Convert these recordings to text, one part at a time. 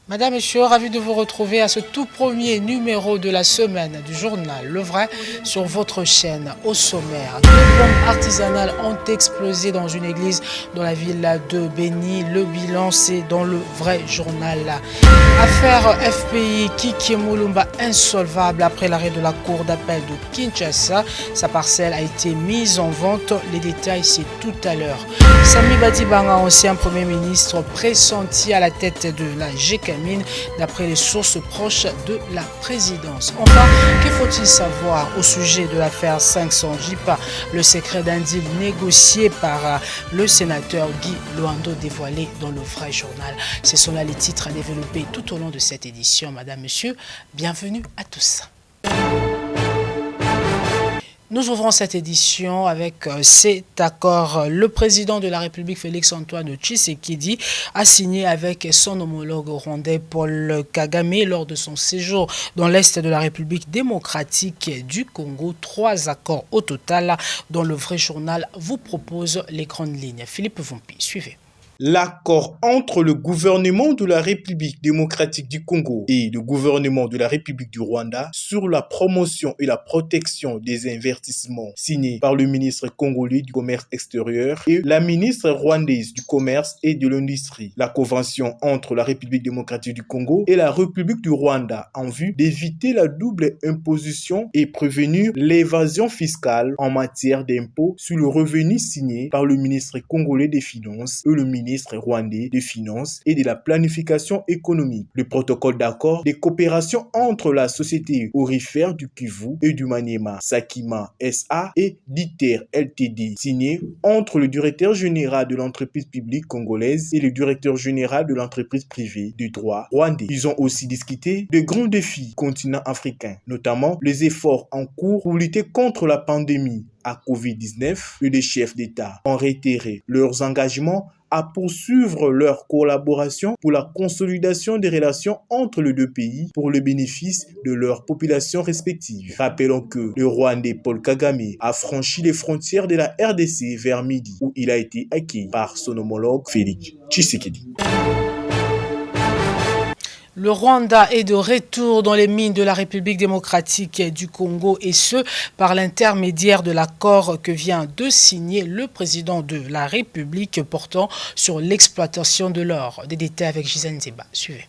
Madame, Monsieur, ravi de vous retrouver à ce tout premier numéro de la semaine du journal Le Vrai sur votre chaîne. Au sommaire, deux bombes artisanales ont explosé dans une église dans la ville de Béni. Le bilan, c'est dans Le Vrai journal. Affaire FPI, Kiki Mulumba insolvable après l'arrêt de la cour d'appel de Kinshasa. Sa parcelle a été mise en vente. Les détails, c'est tout à l'heure. Sami Badibanga, ancien Premier ministre, pressenti à la tête de la GK d'après les sources proches de la présidence. Enfin, que faut-il savoir au sujet de l'affaire 500 JIPA, le secret d'un deal négocié par le sénateur Guy Loando dévoilé dans Le Vrai journal. Ce sont là les titres à développer tout au long de cette édition. Madame, Monsieur, bienvenue à tous. Nous ouvrons cette édition avec cet accord. Le président de la République, Félix-Antoine Tshisekedi, a signé avec son homologue rwandais Paul Kagame lors de son séjour dans l'Est de la République démocratique du Congo. 3 accords au total dont Le Vrai journal vous propose les grandes lignes. Philippe Vompi, suivez. L'accord entre le gouvernement de la République démocratique du Congo et le gouvernement de la République du Rwanda sur la promotion et la protection des investissements signé par le ministre congolais du commerce extérieur et la ministre rwandaise du commerce et de l'industrie. La convention entre la République démocratique du Congo et la République du Rwanda en vue d'éviter la double imposition et prévenir l'évasion fiscale en matière d'impôts sur le revenu signé par le ministre congolais des Finances et le ministre rwandais des Finances et de la Planification économique. Le protocole d'accord des coopérations entre la société aurifère du Kivu et du Maniema, Sakima SA et DITER LTD, signé entre le directeur général de l'entreprise publique congolaise et le directeur général de l'entreprise privée du droit rwandais. Ils ont aussi discuté de grands défis continent africain, notamment les efforts en cours pour lutter contre la pandémie à Covid-19. Les chefs d'État ont réitéré leurs engagements à poursuivre leur collaboration pour la consolidation des relations entre les deux pays pour le bénéfice de leurs populations respectives. Rappelons que le Rwandais Paul Kagame a franchi les frontières de la RDC vers midi où il a été accueilli par son homologue Félix Tshisekedi. Le Rwanda est de retour dans les mines de la République démocratique du Congo et ce, par l'intermédiaire de l'accord que vient de signer le président de la République portant sur l'exploitation de l'or. Des détails avec Gisèle Zeba. Suivez.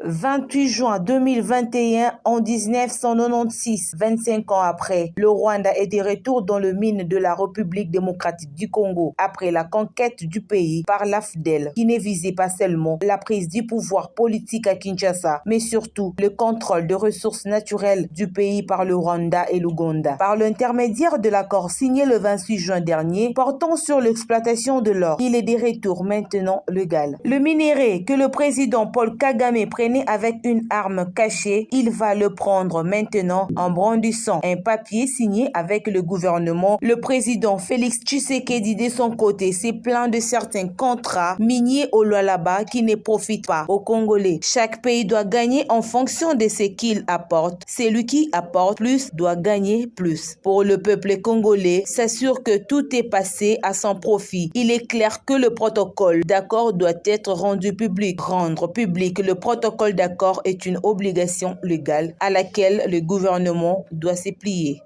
28 juin 2021, en 1996, 25 ans après, le Rwanda est de retour dans le mine de la République démocratique du Congo après la conquête du pays par l'AFDEL, qui ne visait pas seulement la prise du pouvoir politique à Kinshasa, mais surtout le contrôle des ressources naturelles du pays par le Rwanda et l'Ouganda. Par l'intermédiaire de l'accord signé le 26 juin dernier, portant sur l'exploitation de l'or, il est de retour maintenant légal. Le minerai que le président Paul Kagame prenait avec une arme cachée, il va le prendre maintenant en brandissant un papier signé avec le gouvernement. Le président Félix Tshisekedi de son côté s'est plaint de certains contrats miniers au Lualaba qui ne profitent pas aux Congolais. Chaque pays doit gagner en fonction de ce qu'il apporte. Celui qui apporte plus doit gagner plus. Pour le peuple congolais, s'assure que tout est passé à son profit. Il est clair que le protocole d'accord doit être rendu public. Rendre public le protocole d'accord est une obligation légale à laquelle le gouvernement doit se plier.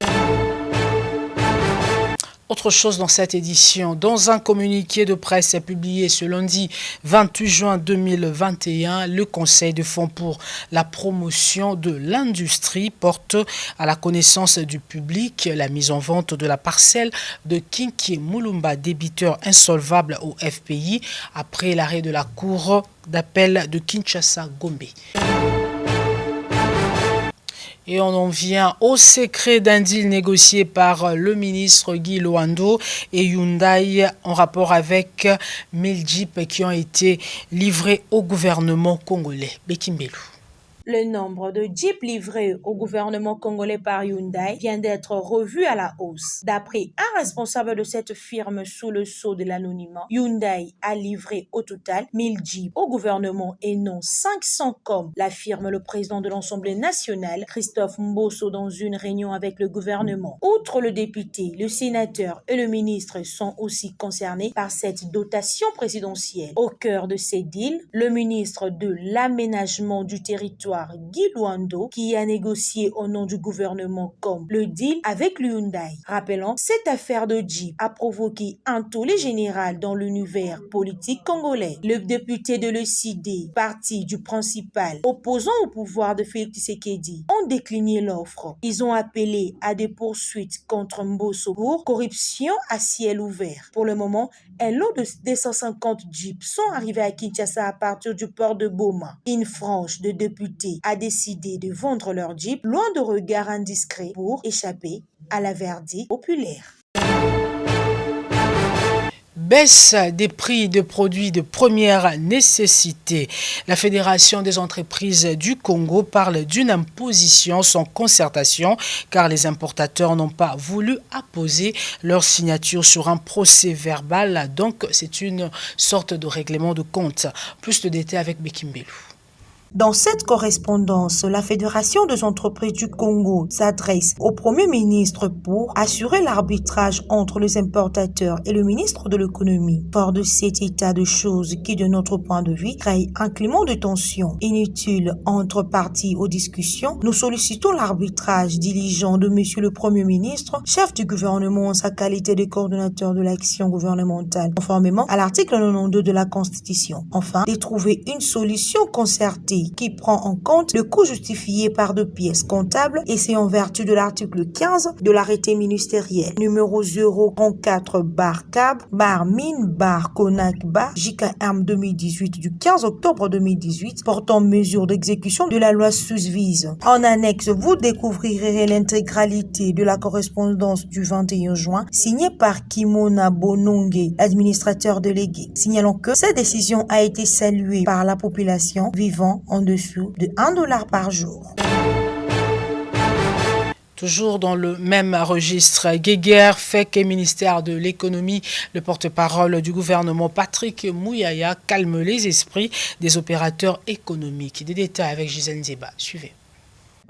Autre chose dans cette édition, dans un communiqué de presse publié ce lundi 28 juin 2021, le Conseil de fonds pour la promotion de l'industrie porte à la connaissance du public la mise en vente de la parcelle de Kiki Mulumba, débiteur insolvable au FPI, après l'arrêt de la cour d'appel de Kinshasa-Gombe. Et on en vient au secret d'un deal négocié par le ministre Guy Loando et Hyundai en rapport avec 1000 Jeeps qui ont été livrés au gouvernement congolais. Bekimbelu. Le nombre de Jeeps livrés au gouvernement congolais par Hyundai vient d'être revu à la hausse. D'après un responsable de cette firme sous le sceau de l'anonymat, Hyundai a livré au total 1000 Jeeps au gouvernement et non 500 comme l'affirme le président de l'Assemblée nationale, Christophe Mbosso, dans une réunion avec le gouvernement. Outre le député, le sénateur et le ministre sont aussi concernés par cette dotation présidentielle. Au cœur de ces deals, le ministre de l'aménagement du territoire Guy Luando, qui a négocié au nom du gouvernement comme le deal avec l'Hyundai. Rappelons, cette affaire de Jeep a provoqué un tollé général dans l'univers politique congolais. Le député de l'ECD, parti du principal opposant au pouvoir de Félix Tshisekedi, ont décliné l'offre. Ils ont appelé à des poursuites contre Mbosso pour corruption à ciel ouvert. Pour le moment, un lot de 250 Jeeps sont arrivés à Kinshasa à partir du port de Boma. Une frange de députés a décidé de vendre leur Jeep loin de regards indiscrets pour échapper à la verdict populaire. Baisse des prix de produits de première nécessité. La Fédération des entreprises du Congo parle d'une imposition sans concertation car les importateurs n'ont pas voulu apposer leur signature sur un procès verbal. Donc, c'est une sorte de règlement de compte. Plus de détails avec Bekimbelu. Dans cette correspondance, la Fédération des entreprises du Congo s'adresse au Premier ministre pour assurer l'arbitrage entre les importateurs et le ministre de l'économie. Fort de cet état de choses qui, de notre point de vue, crée un climat de tension inutile entre parties aux discussions, nous sollicitons l'arbitrage diligent de Monsieur le Premier ministre, chef du gouvernement en sa qualité de coordonnateur de l'action gouvernementale, conformément à l'article 92 de la Constitution. Enfin, de trouver une solution concertée qui prend en compte le coût justifié par deux pièces comptables et c'est en vertu de l'article 15 de l'arrêté ministériel numéro 034-CAB-MIN-CONAC-JKM 2018 du 15 octobre 2018 portant mesure d'exécution de la loi susvise. En annexe, vous découvrirez l'intégralité de la correspondance du 21 juin signée par Kimona Bononge, administrateur délégué. Signalons que cette décision a été saluée par la population vivant en dessous de $1 par jour. Toujours dans le même registre, Guéguerre fait que ministère de l'économie, le porte-parole du gouvernement Patrick Mouyaya calme les esprits des opérateurs économiques. Des détails avec Gisèle Nzeba. Suivez.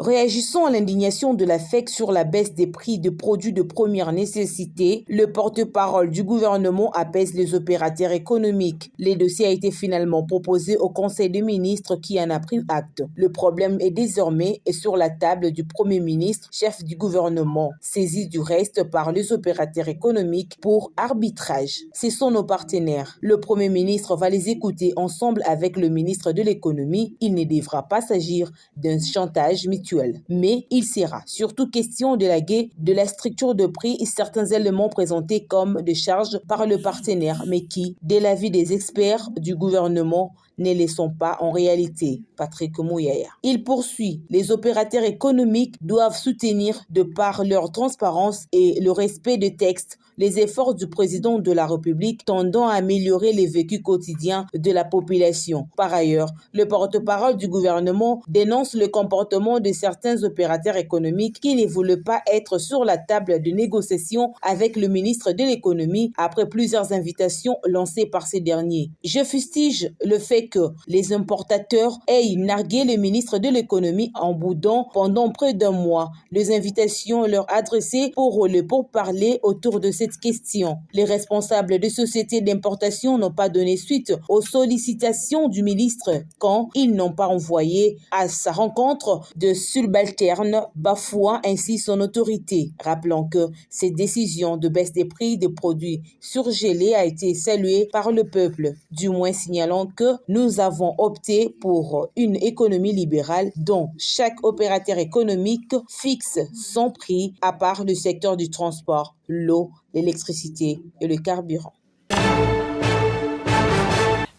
Réagissant à l'indignation de la FEC sur la baisse des prix de produits de première nécessité, le porte-parole du gouvernement apaise les opérateurs économiques. Le dossier a été finalement proposé au Conseil des ministres qui en a pris acte. Le problème est désormais sur la table du Premier ministre, chef du gouvernement, saisi du reste par les opérateurs économiques pour arbitrage. Ce sont nos partenaires. Le Premier ministre va les écouter ensemble avec le ministre de l'économie. Il ne devra pas s'agir d'un chantage mutuel. Mais il sera surtout question de la guerre, de la structure de prix et certains éléments présentés comme des charges par le partenaire, mais qui, dès l'avis des experts du gouvernement, ne les sont pas en réalité. Patrick Mouyaya. Il poursuit. Les opérateurs économiques doivent soutenir, de par leur transparence et le respect des textes, les efforts du président de la République tendant à améliorer les vécus quotidiens de la population. Par ailleurs, le porte-parole du gouvernement dénonce le comportement de certains opérateurs économiques qui ne voulaient pas être sur la table de négociation avec le ministre de l'économie après plusieurs invitations lancées par ces derniers. Je fustige le fait que les importateurs aient nargué le ministre de l'économie en boudant pendant près d'un mois les invitations leur adressées pour le pourparler autour de cette question. Les responsables des sociétés d'importation n'ont pas donné suite aux sollicitations du ministre quand ils n'ont pas envoyé à sa rencontre de subalternes, bafouant ainsi son autorité. Rappelons que cette décision de baisse des prix des produits surgelés a été saluée par le peuple, du moins signalant que nous avons opté pour une économie libérale dont chaque opérateur économique fixe son prix à part le secteur du transport, l'eau, l'électricité et le carburant.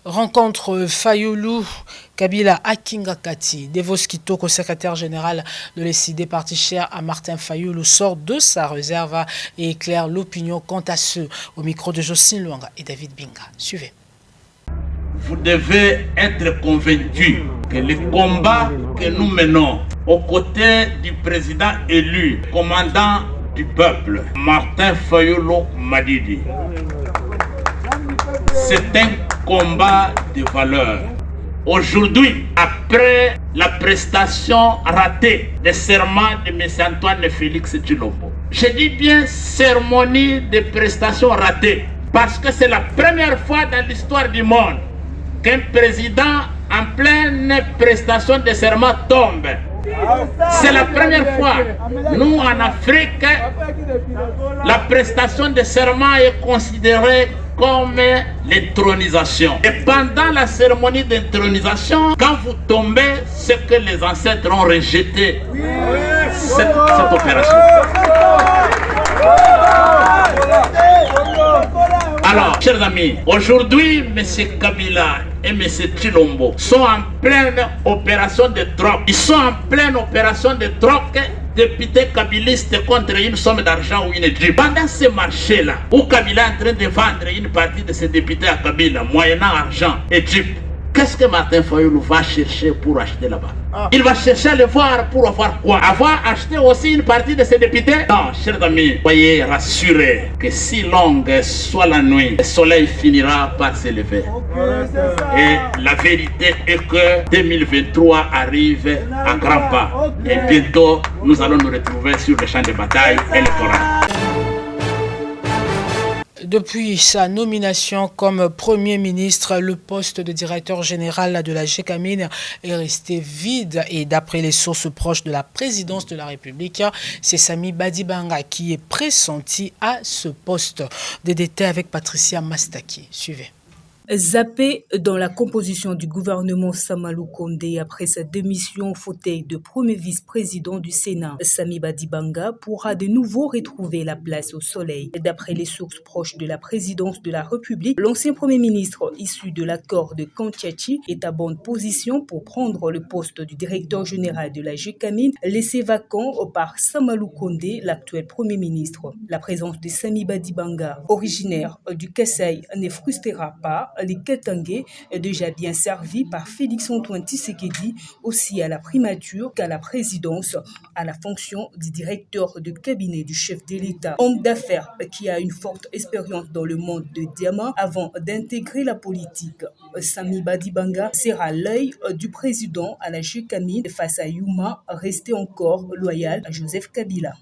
Rencontre Fayulu Kabila Akingakati, Devos Kitoko, secrétaire général de l'ECD, parti cher à Martin Fayulu, sort de sa réserve et éclaire l'opinion quant à ce. Au micro de Jocelyne Luanga et David Binga. Suivez. vous devez être convaincus que le combat que nous menons aux côtés du président élu, commandant du peuple, Martin Fayulu Madidi, c'est un combat de valeurs. Aujourd'hui, après la prestation ratée des serments de M. Antoine Félix Tshilombo, je dis bien cérémonie de prestation ratée, parce que c'est la première fois dans l'histoire du monde qu'un président en pleine prestation de serment tombe. C'est la première fois. Nous, en Afrique, la prestation de serment est considérée comme l'intronisation. Et pendant la cérémonie d'intronisation, quand vous tombez, c'est que les ancêtres ont rejeté cette opération. Alors, chers amis, aujourd'hui, M. Kabila et M. Tshilombo sont en pleine opération de troc. Ils sont en pleine opération de troc, députés kabilistes contre une somme d'argent ou une jeep. Pendant ce marché-là, où Kabila est en train de vendre une partie de ses députés à Kabila, moyennant argent et jeep, qu'est-ce que Martin Fayulu va chercher pour acheter là-bas? Il va chercher à le voir pour avoir quoi? Avoir acheté aussi une partie de ses députés? Non, chers amis, soyez rassurés que si longue soit la nuit, le soleil finira par se lever. Et la vérité est que 2023 arrive à grands pas. Et bientôt, nous allons nous retrouver sur le champ de bataille électoral. Depuis sa nomination comme Premier ministre, le poste de directeur général de la GECAMIN est resté vide et d'après les sources proches de la présidence de la République, c'est Sami Badibanga qui est pressenti à ce poste. Des détails avec Patricia Mastaki. Suivez. Zappé dans la composition du gouvernement Samalou Kondé après sa démission au fauteuil de premier vice-président du Sénat, Sami Badibanga pourra de nouveau retrouver la place au soleil. D'après les sources proches de la présidence de la République, l'ancien premier ministre issu de l'accord de Kantiachi est à bonne position pour prendre le poste du directeur général de la GECAMIN, laissé vacant par Samalou Kondé, l'actuel premier ministre. La présence de Sami Badibanga, originaire du Kasaï, ne frustrera pas les Katangais, déjà bien servis par Félix-Antoine Tshisekedi, aussi à la primature qu'à la présidence, à la fonction du directeur de cabinet du chef de l'État. Homme d'affaires qui a une forte expérience dans le monde de diamant avant d'intégrer la politique. Sami Badibanga sera l'œil du président à la GECAMIN face à Yuma, resté encore loyal à Joseph Kabila.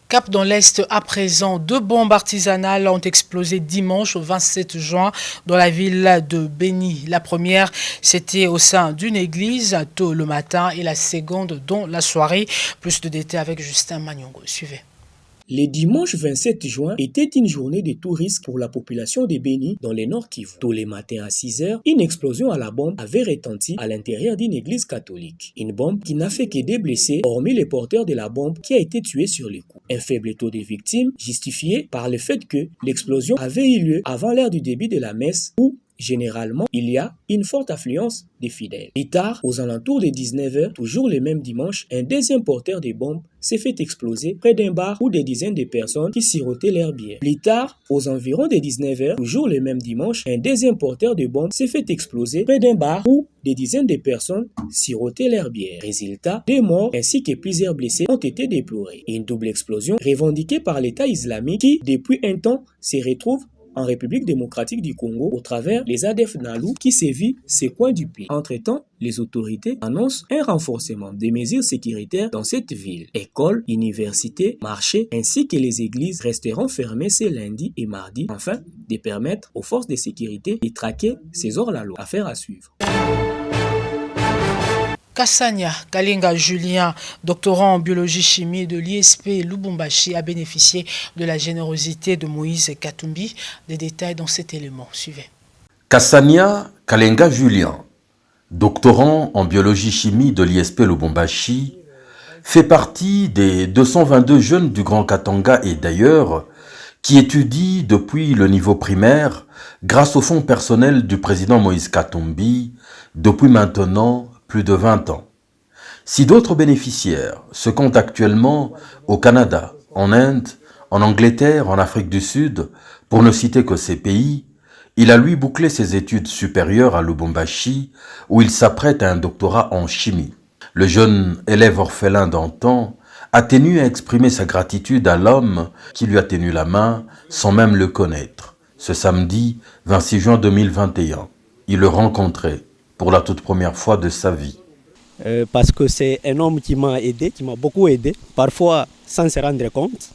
Cap dans l'Est, à présent, 2 bombes artisanales ont explosé dimanche au 27 juin dans la ville de Béni. La première, c'était au sein d'une église tôt le matin et la seconde dans la soirée. Plus de détails avec Justin Magnongo. Suivez. Le dimanche 27 juin était une journée de tout risque pour la population de Béni dans le Nord Kivu. Tôt le matin à 6 h, une explosion à la bombe avait retenti à l'intérieur d'une église catholique. Une bombe qui n'a fait que des blessés, hormis le porteur de la bombe qui a été tué sur le coup. Un faible taux de victimes justifié par le fait que l'explosion avait eu lieu avant l'heure du début de la messe où généralement, il y a une forte affluence des fidèles. Plus tard, aux alentours de 19 h, toujours le même dimanche, un deuxième porteur de bombes s'est fait exploser près d'un bar où des dizaines de personnes qui sirotaient leur bière. Plus tard, aux environs de 19 h, toujours le même dimanche, un deuxième porteur de bombes s'est fait exploser près d'un bar où des dizaines de personnes sirotaient leur bière. Résultat, 2 morts ainsi que plusieurs blessés ont été déplorés. Une double explosion revendiquée par l'État islamique qui, depuis un temps, se retrouve en République démocratique du Congo au travers les ADF Nalu qui sévit ces coins du pays. Entre-temps, les autorités annoncent un renforcement des mesures sécuritaires dans cette ville. Écoles, universités, marchés ainsi que les églises resteront fermées ce lundi et mardi afin de permettre aux forces de sécurité de traquer ces hors-la-loi. Affaire à suivre. Kassania Kalenga Julien, doctorant en biologie-chimie de l'ISP Lubumbashi, a bénéficié de la générosité de Moïse Katumbi. Des détails dans cet élément. Suivez. Kassania Kalenga Julien, doctorant en biologie-chimie de l'ISP Lubumbashi, fait partie des 222 jeunes du Grand Katanga et d'ailleurs qui étudient depuis le niveau primaire grâce au fonds personnel du président Moïse Katumbi depuis maintenant plus de 20 ans. Si d'autres bénéficiaires se comptent actuellement au Canada, en Inde, en Angleterre, en Afrique du Sud, pour ne citer que ces pays, Il a lui bouclé ses études supérieures à Lubumbashi, où il s'apprête à un doctorat en chimie. Le jeune élève orphelin d'antan a tenu à exprimer sa gratitude à l'homme qui lui a tenu la main sans même le connaître. Ce samedi 26 juin 2021, il le rencontrait pour la toute première fois de sa vie. Parce que c'est un homme qui m'a aidé, qui m'a beaucoup aidé, parfois sans se rendre compte.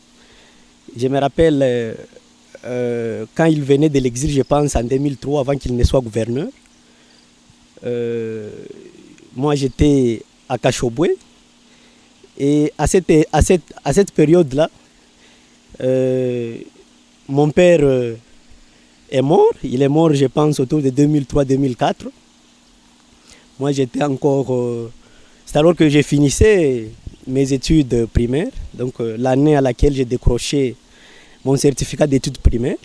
Je me rappelle quand il venait de l'exil, je pense en 2003, avant qu'il ne soit gouverneur. Moi j'étais à Kachobwe et à cette période-là, mon père est mort. Il est mort, je pense, autour de 2003-2004. Moi, j'étais encore... c'est alors que j'ai finissé mes études primaires, donc l'année à laquelle j'ai décroché mon certificat d'études primaires.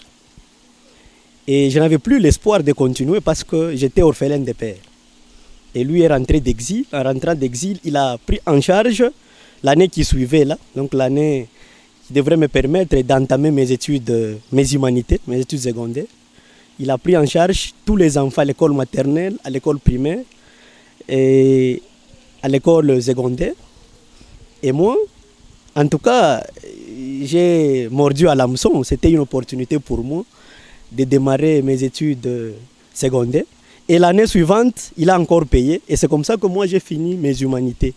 Et je n'avais plus l'espoir de continuer parce que j'étais orphelin de père. Et lui est rentré d'exil. En rentrant d'exil, il a pris en charge l'année qui suivait, là, donc l'année qui devrait me permettre d'entamer mes études, mes humanités, mes études secondaires. Il a pris en charge tous les enfants à l'école maternelle, à l'école primaire, et à l'école secondaire. Et moi, en tout cas, j'ai mordu à l'hameçon. C'était une opportunité pour moi de démarrer mes études secondaires. Et l'année suivante, il a encore payé. Et c'est comme ça que moi, j'ai fini mes humanités.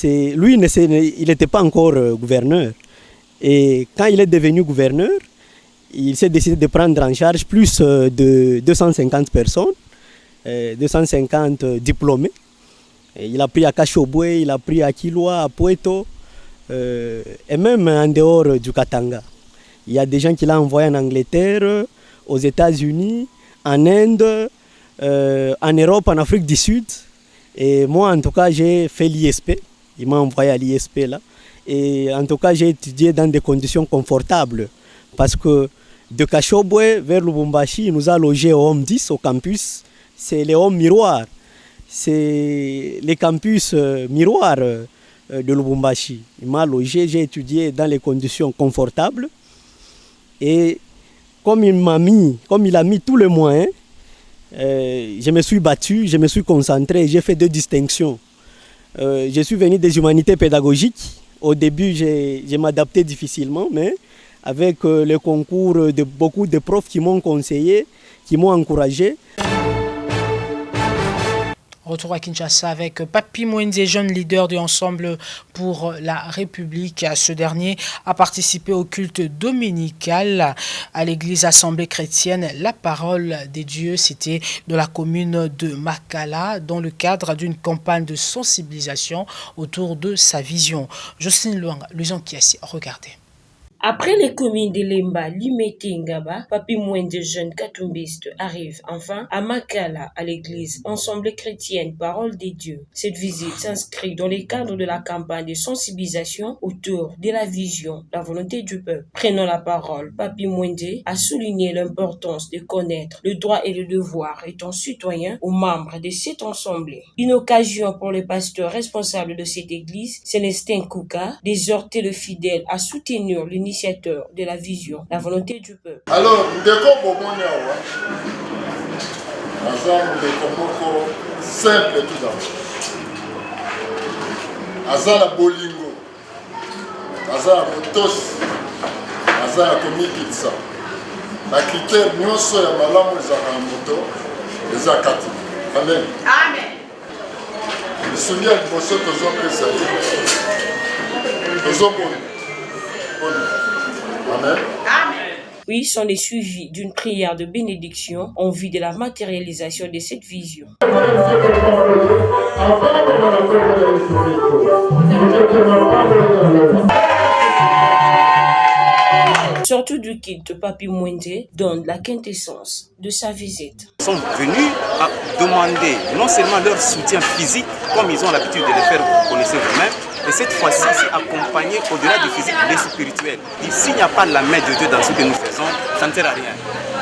Lui, il n'était pas encore gouverneur. Et quand il est devenu gouverneur, il s'est décidé de prendre en charge plus de 250 personnes. 250 diplômés. Et il a pris à Kachobwe, il a pris à Kilwa, à Puerto, et même en dehors du Katanga. Il y a des gens qu'il a envoyés en Angleterre, aux États-Unis, en Inde, en Europe, en Afrique du Sud. Et moi, en tout cas, j'ai fait l'ISP. Il m'a envoyé à l'ISP là. Et en tout cas, j'ai étudié dans des conditions confortables. Parce que de Kachobwe vers Lubumbashi, il nous a logés au Home 10, au campus. C'est les Home Miroirs. C'est les campus miroirs de Lubumbashi. Il m'a logé, j'ai étudié dans les conditions confortables. Et comme il a mis tous les moyens, je me suis battu, je me suis concentré, j'ai fait 2 distinctions. Je suis venu des humanités pédagogiques. Au début, je m'adaptais difficilement, mais avec le concours de beaucoup de profs qui m'ont conseillé, qui m'ont encouragé. Retour à Kinshasa avec Papi Mwenze, jeune leader de Ensemble pour la République. Ce dernier a participé au culte dominical à l'église Assemblée chrétienne La Parole des Dieux. C'était de la commune de Makala dans le cadre d'une campagne de sensibilisation autour de sa vision. Jocelyne Luanga, Luison Kiasi, regardez. Après les communes de Lemba, Limete et Ngaba, Papi Mwenze, jeune katumbiste, arrive enfin à Makala, à l'église Ensemble chrétienne Parole des Dieux. Cette visite s'inscrit dans le cadre de la campagne de sensibilisation autour de la vision, la volonté du peuple. Prenant la parole, Papi Mwenze a souligné l'importance de connaître le droit et le devoir étant citoyen aux membres de cette assemblée. Une occasion pour les pasteurs responsables de cette église, Célestin Kouka, d'exhorter le fidèle à soutenir l'initiateur de la vision, la volonté du peuple. Alors, ndeko bomonia ndeko moko simple tout d'abord. Azala bolingo, azala botosi, azala komikitsa. La critère nyonso ya malamu ezaka moto ezakati. Amen. Amen. Souviens de ce que nous Amen. Amen. Oui, s'en est suivi d'une prière de bénédiction en vue de la matérialisation de cette vision. Surtout du culte, Papi Mwenze donne la quintessence de sa visite. Ils sont venus à demander non seulement leur soutien physique, comme ils ont l'habitude de le faire, vous connaissez vous-même, et cette fois-ci, c'est accompagné au-delà du physique, le spirituel. S'il n'y a pas la main de Dieu dans ce que nous faisons, ça ne sert à rien.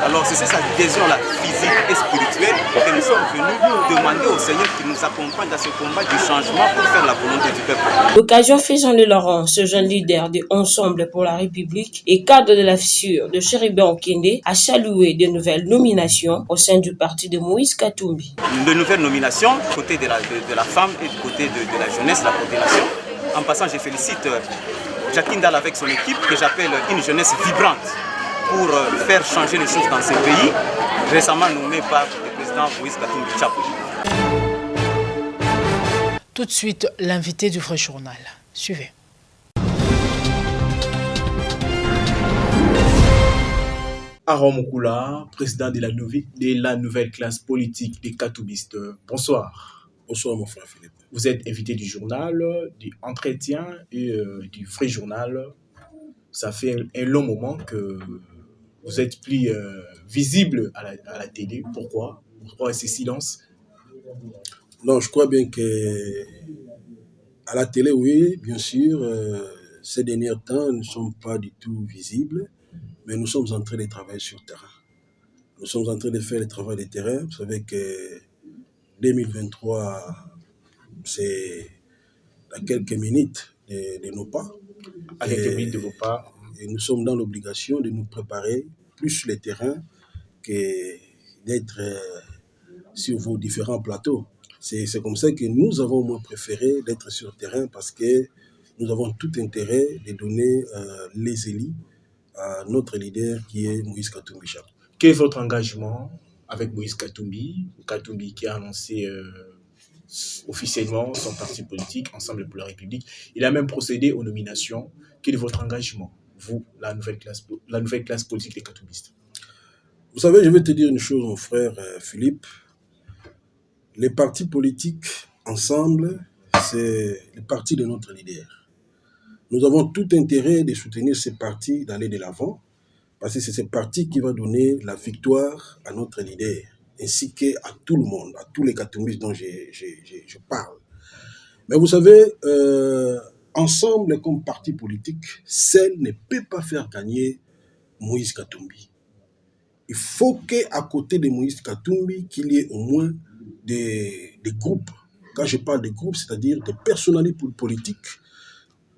Alors c'est cette adhésion-là, physique et spirituelle, que nous sommes venus demander au Seigneur qui nous accompagne dans ce combat du changement pour faire la volonté du peuple. L'occasion fait Jean Le Laurent, ce jeune leader de Ensemble pour la République et cadre de la fissure de Chéribin Okende, a salué de nouvelles nominations au sein du parti de Moïse Katumbi. De nouvelles nominations, côté de la femme et du côté de la jeunesse, la coordination. En passant, je félicite Jacqueline Dal avec son équipe, que j'appelle une jeunesse vibrante, pour faire changer les choses dans ce pays, récemment nommé par le président Moïse Katumbi Tchapou. Tout de suite, l'invité du Vrai Journal. Suivez. Aaron Moukoula, président de la nouvelle classe politique des Katoubistes. Bonsoir. Bonsoir mon frère Philippe. Vous êtes invité du journal, du entretien et du Vrai Journal. Ça fait un long moment que vous êtes plus visible à la télé. Pourquoi ce silence? Non, je crois bien que à la télé, oui, bien sûr, ces derniers temps, nous ne sommes pas du tout visibles, mais nous sommes en train de travailler sur le terrain. Nous sommes en train de faire le travail de terrain. Vous savez que 2023, c'est à quelques minutes de nos pas. À quelques minutes de vos pas. Et nous sommes dans l'obligation de nous préparer plus le terrain que d'être sur vos différents plateaux. C'est comme ça que nous avons moins préféré d'être sur le terrain parce que nous avons tout intérêt de donner les élus à notre leader qui est Moïse Katumbi Tchapou. Quel est votre engagement avec Moïse Katumbi qui a annoncé officiellement son parti politique, Ensemble pour la République. Il a même procédé aux nominations. Quel est votre engagement, vous, la nouvelle classe politique des Katoubistes? Vous savez, je vais te dire une chose, mon frère Philippe. Les partis politiques, ensemble, c'est le parti de notre leader. Nous avons tout intérêt de soutenir ces partis, d'aller de l'avant, parce que c'est ce parti qui va donner la victoire à notre leader, ainsi qu'à tout le monde, à tous les Katoubistes dont je parle. Mais vous savez, ensemble comme parti politique, seul ne peut pas faire gagner Moïse Katumbi. Il faut qu'à côté de Moïse Katumbi, qu'il y ait au moins des groupes. Quand je parle de groupes, c'est-à-dire des personnalités politiques,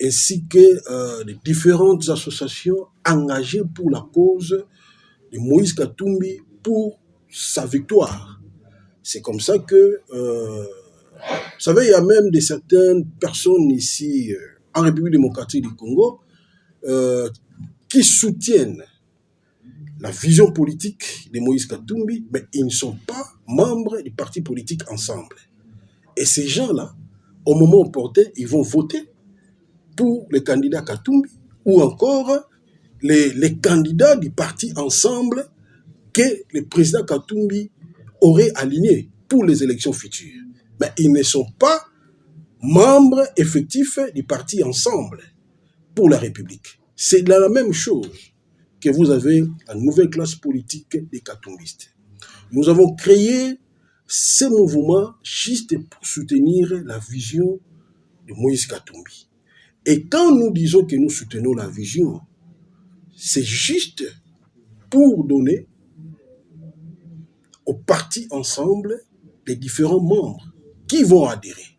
ainsi que des différentes associations engagées pour la cause de Moïse Katumbi pour sa victoire. C'est comme ça que, vous savez, il y a même certaines personnes ici en République démocratique du Congo qui soutiennent la vision politique de Moïse Katumbi, mais ils ne sont pas membres du parti politique Ensemble. Et ces gens-là, au moment opportun, ils vont voter pour le candidat Katumbi ou encore les candidats du parti Ensemble que le président Katumbi aurait aligné pour les élections futures. Mais ils ne sont pas membres effectifs du parti Ensemble pour la République. C'est la même chose que vous avez la nouvelle classe politique des Katumbistes. Nous avons créé ce mouvement juste pour soutenir la vision de Moïse Katumbi. Et quand nous disons que nous soutenons la vision, c'est juste pour donner au parti Ensemble les différents membres qui vont adhérer.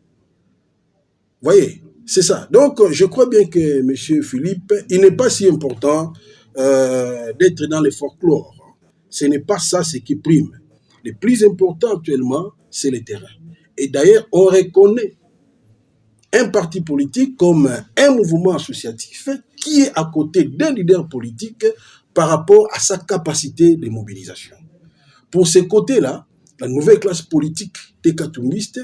Vous voyez, c'est ça. Donc, je crois bien que M. Philippe, il n'est pas si important d'être dans les folklore. Ce n'est pas ça ce qui prime. Le plus important actuellement, c'est le terrain. Et d'ailleurs, on reconnaît un parti politique comme un mouvement associatif qui est à côté d'un leader politique par rapport à sa capacité de mobilisation. Pour ce côté-là, la nouvelle classe politique des Katumbistes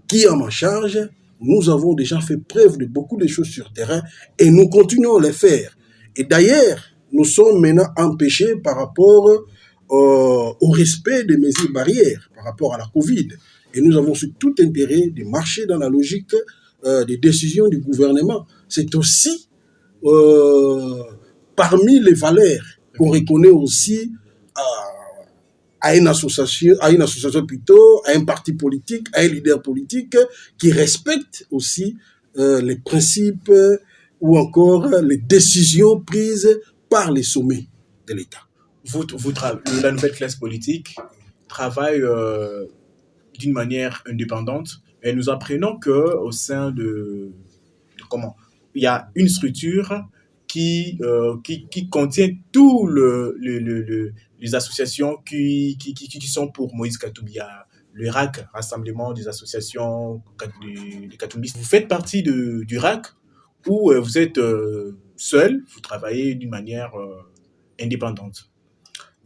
qui est en charge, nous avons déjà fait preuve de beaucoup de choses sur le terrain et nous continuons à les faire. Et d'ailleurs, nous sommes maintenant empêchés par rapport au respect des mesures barrières par rapport à la Covid. Et nous avons tout intérêt de marcher dans la logique des décisions du gouvernement. C'est aussi parmi les valeurs qu'on reconnaît aussi à une association plutôt, à un parti politique, à un leader politique qui respecte aussi les principes ou encore les décisions prises par les sommets de l'État. la nouvelle classe politique travaille d'une manière indépendante, et nous apprenons qu'au sein il y a une structure qui contient tous les associations qui sont pour Moïse Katumbi. Il y a le RAC, Rassemblement des associations des Katumbistes. Vous faites partie du RAC ou vous êtes seul, vous travaillez d'une manière indépendante?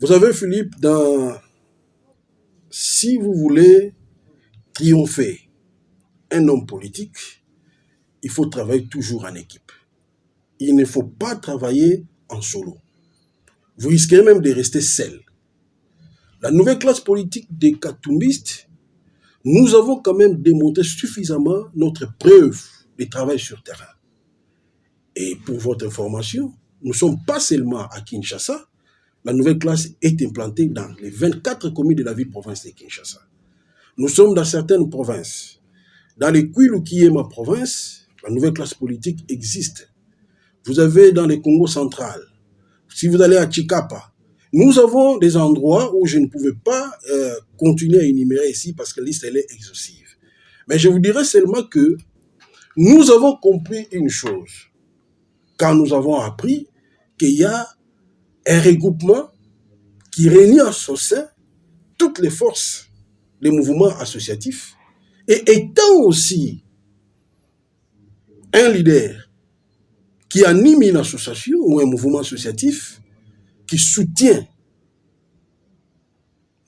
Vous savez, Philippe, si vous voulez triompher un homme politique, il faut travailler toujours en équipe. Il ne faut pas travailler en solo. Vous risquez même de rester seul. La nouvelle classe politique des Katumbistes, nous avons quand même démontré suffisamment notre preuve de travail sur terrain. Et pour votre information, nous ne sommes pas seulement à Kinshasa. La nouvelle classe est implantée dans les 24 communes de la ville-province de Kinshasa. Nous sommes dans certaines provinces. Dans les Kwilu, qui est ma province, la nouvelle classe politique existe. Vous avez dans le Congo central, si vous allez à Chikapa, nous avons des endroits où je ne pouvais pas continuer à énumérer ici parce que la liste elle est exhaustive. Mais je vous dirais seulement que nous avons compris une chose quand nous avons appris qu'il y a un regroupement qui réunit en son sein toutes les forces des mouvements associatifs et étant aussi un leader qui anime une association ou un mouvement associatif qui soutient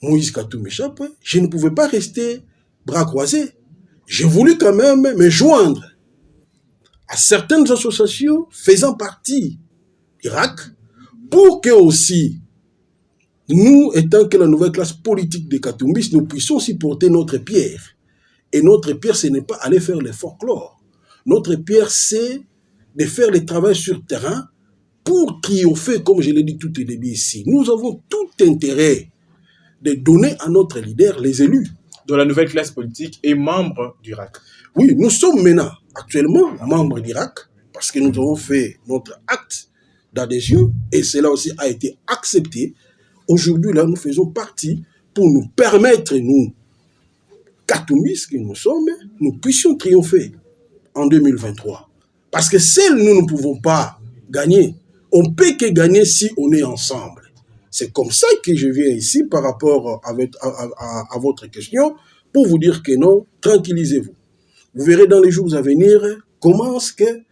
Moïse Katumbi Chapwe, je ne pouvais pas rester bras croisés. J'ai voulu quand même me joindre à certaines associations faisant partie d'Irak pour que aussi nous, étant que la nouvelle classe politique des Katumbis, nous puissions aussi porter notre pierre. Et notre pierre, ce n'est pas aller faire le folklore. Notre pierre, c'est de faire le travail sur terrain pour triompher, comme je l'ai dit tout au début ici. Nous avons tout intérêt de donner à notre leader les élus. De la nouvelle classe politique et membre du RAC. Oui, nous sommes maintenant actuellement membres du RAC parce que nous avons fait notre acte d'adhésion et cela aussi a été accepté. Aujourd'hui, là, nous faisons partie pour nous permettre, nous, Katumbis que nous sommes, nous puissions triompher en 2023. Parce que seuls nous ne pouvons pas gagner. On peut que gagner si on est ensemble. C'est comme ça que je viens ici par rapport à votre question pour vous dire que non, tranquillisez-vous. Vous verrez dans les jours à venir comment est-ce que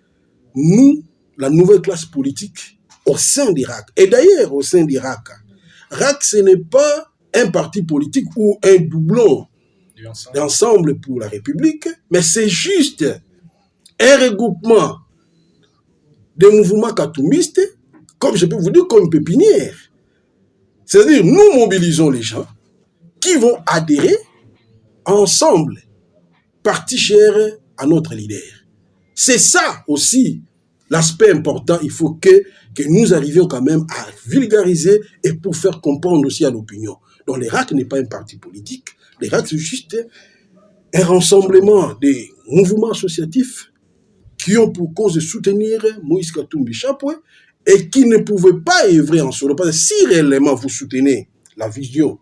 nous, la nouvelle classe politique, au sein d'Irak, et d'ailleurs au sein d'Irak, RAC, ce n'est pas un parti politique ou un doublon d'ensemble pour la République, mais c'est juste un regroupement des mouvements katumbistes, comme je peux vous dire, comme une pépinière. C'est-à-dire, nous mobilisons les gens qui vont adhérer ensemble, partie chère à notre leader. C'est ça aussi l'aspect important. Il faut que nous arrivions quand même à vulgariser et pour faire comprendre aussi à l'opinion. Donc, le RAC n'est pas un parti politique. Le RAC, c'est juste un rassemblement des mouvements associatifs qui ont pour cause de soutenir Moïse Katumbi Chapwe et qui ne pouvaient pas œuvrer en solo. Parce que si réellement vous soutenez la vision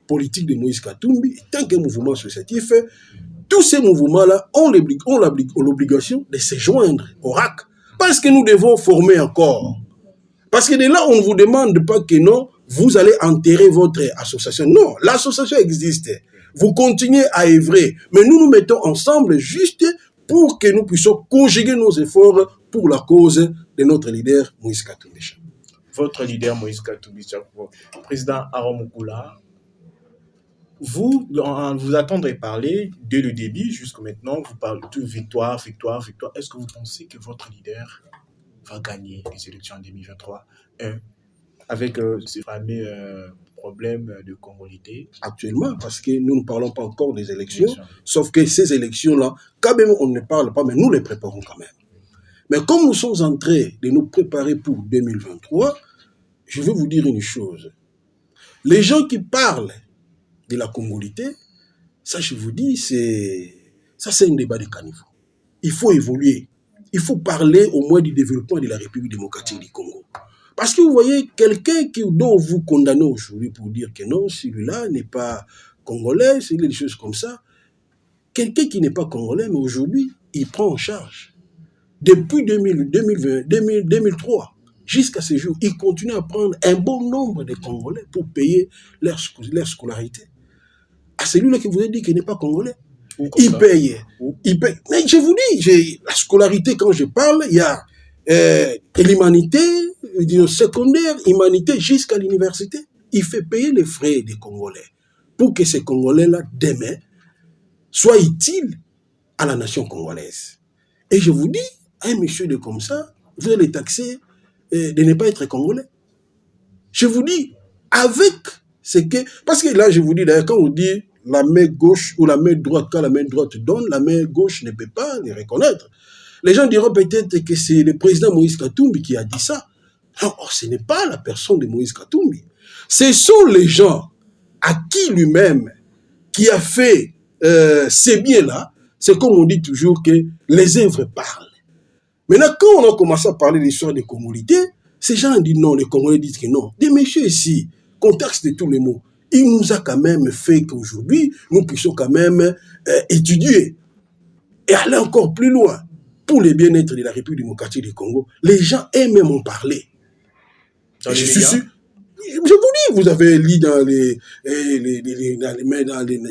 politique de Moïse Katumbi, tant qu'un mouvement associatif, tous ces mouvements-là ont l'obligation de se joindre au RAC. Parce que nous devons former encore. Parce que de là, on ne vous demande pas que non, vous allez enterrer votre association. Non, l'association existe. Vous continuez à œuvrer. Mais nous nous mettons ensemble juste pour que nous puissions conjuguer nos efforts pour la cause de notre leader, Moïse Katumbi Chapwe. Votre leader, Moïse Katumbi Chapwe, président Aaron Mukula, vous attendrez parler dès le début jusqu'à maintenant, vous parlez de victoire, victoire, victoire. Est-ce que vous pensez que votre leader va gagner les élections en 2023 avec ce fameux problème de congolité? Actuellement, parce que nous ne parlons pas encore des élections, sauf que ces élections-là, quand même on ne parle pas, mais nous les préparons quand même. Mais comme nous sommes en train de nous préparer pour 2023, je vais vous dire une chose. Les gens qui parlent de la congolité, ça je vous dis, c'est un débat de caniveau. Il faut évoluer. Il faut parler au moins du développement de la République démocratique du Congo. Parce que vous voyez, quelqu'un dont vous condamnez aujourd'hui pour dire que non, celui-là n'est pas congolais, c'est des choses comme ça. Quelqu'un qui n'est pas congolais, mais aujourd'hui, il prend en charge. Depuis 2003, jusqu'à ce jour, il continue à prendre un bon nombre de Congolais pour payer leur scolarité. À celui-là qui vous a dit qu'il n'est pas congolais, il paye. Mais je vous dis, la scolarité, quand je parle, il y a l'humanité, secondaire, humanité, jusqu'à l'université. Il fait payer les frais des Congolais pour que ces Congolais-là, demain, soient utiles à la nation congolaise. Et je vous dis, un monsieur de comme ça, vous allez taxer de ne pas être congolais. Je vous dis, avec ce que... Parce que là, je vous dis, d'ailleurs, quand on dit la main gauche ou la main droite, quand la main droite donne, la main gauche ne peut pas les reconnaître. Les gens diront peut-être que c'est le président Moïse Katumbi qui a dit ça. Non, ce n'est pas la personne de Moïse Katumbi. Ce sont les gens à qui lui-même, qui a fait ces biens-là, c'est comme on dit toujours que les œuvres parlent. Maintenant, quand on a commencé à parler de l'histoire des Congolais, ces gens disent non, les Congolais disent que non. Des messieurs ici, contexte de tous les mots, il nous a quand même fait qu'aujourd'hui, nous puissions quand même étudier et aller encore plus loin pour le bien-être de la République démocratique du Congo. Les gens aiment même en parler. Je suis sûr. Je vous dis, vous avez lu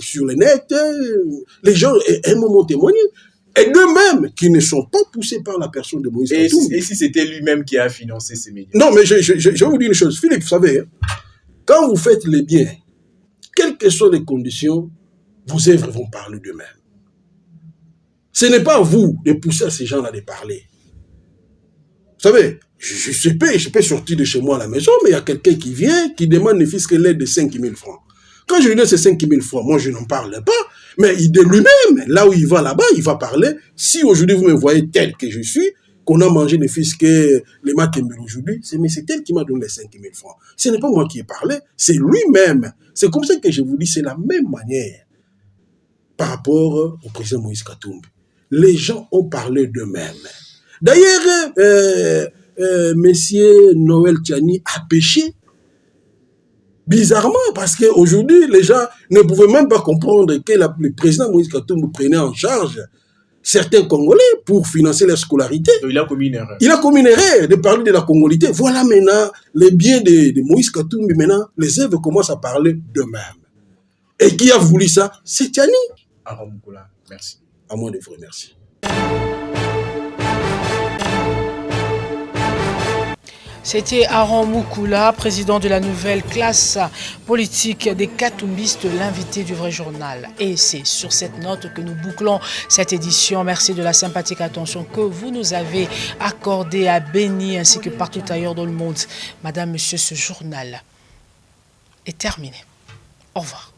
sur le net, les gens aiment m'en témoigner. Et d'eux-mêmes, qui ne sont pas poussés par la personne de Moïse Katumbi. Et si c'était lui-même qui a financé ces médias? Non, mais je vais vous dire une chose. Philippe, vous savez, quand vous faites les biens, quelles que soient les conditions, vos œuvres vont parler d'eux-mêmes. Ce n'est pas à vous de pousser à ces gens-là de parler. Vous savez, je peux sortir de chez moi à la maison, mais il y a quelqu'un qui vient, qui demande ne fût-ce que l'aide de 5 000 francs. Quand je lui donne ces 5 000 francs, moi je n'en parle pas, mais de lui-même, là où il va là-bas, il va parler. Si aujourd'hui vous me voyez tel que je suis, qu'on a mangé ne fût-ce que les matembele aujourd'hui, c'est elle qui m'a donné les 5 000 francs. Ce n'est pas moi qui ai parlé, c'est lui-même. C'est comme ça que je vous dis, c'est la même manière par rapport au président Moïse Katumbi. Les gens ont parlé d'eux-mêmes. D'ailleurs, Monsieur Noël Tiani a péché bizarrement parce qu'aujourd'hui, les gens ne pouvaient même pas comprendre que le président Moïse Katumbi prenait en charge certains Congolais pour financer leur scolarité. Donc, il a commis une erreur. Il a commis une erreur de parler de la congolité. Voilà maintenant les biens de Moïse Katumbi. Maintenant, les œuvres commencent à parler d'eux-mêmes. Et qui a voulu ça? C'est Tiani. Aaron Moukoula, merci. À moi de vous remercier. C'était Aaron Moukoula, président de la nouvelle classe politique des Katumbistes, l'invité du vrai journal. Et c'est sur cette note que nous bouclons cette édition. Merci de la sympathique attention que vous nous avez accordée à Béni ainsi que partout ailleurs dans le monde. Madame, Monsieur, ce journal est terminé. Au revoir.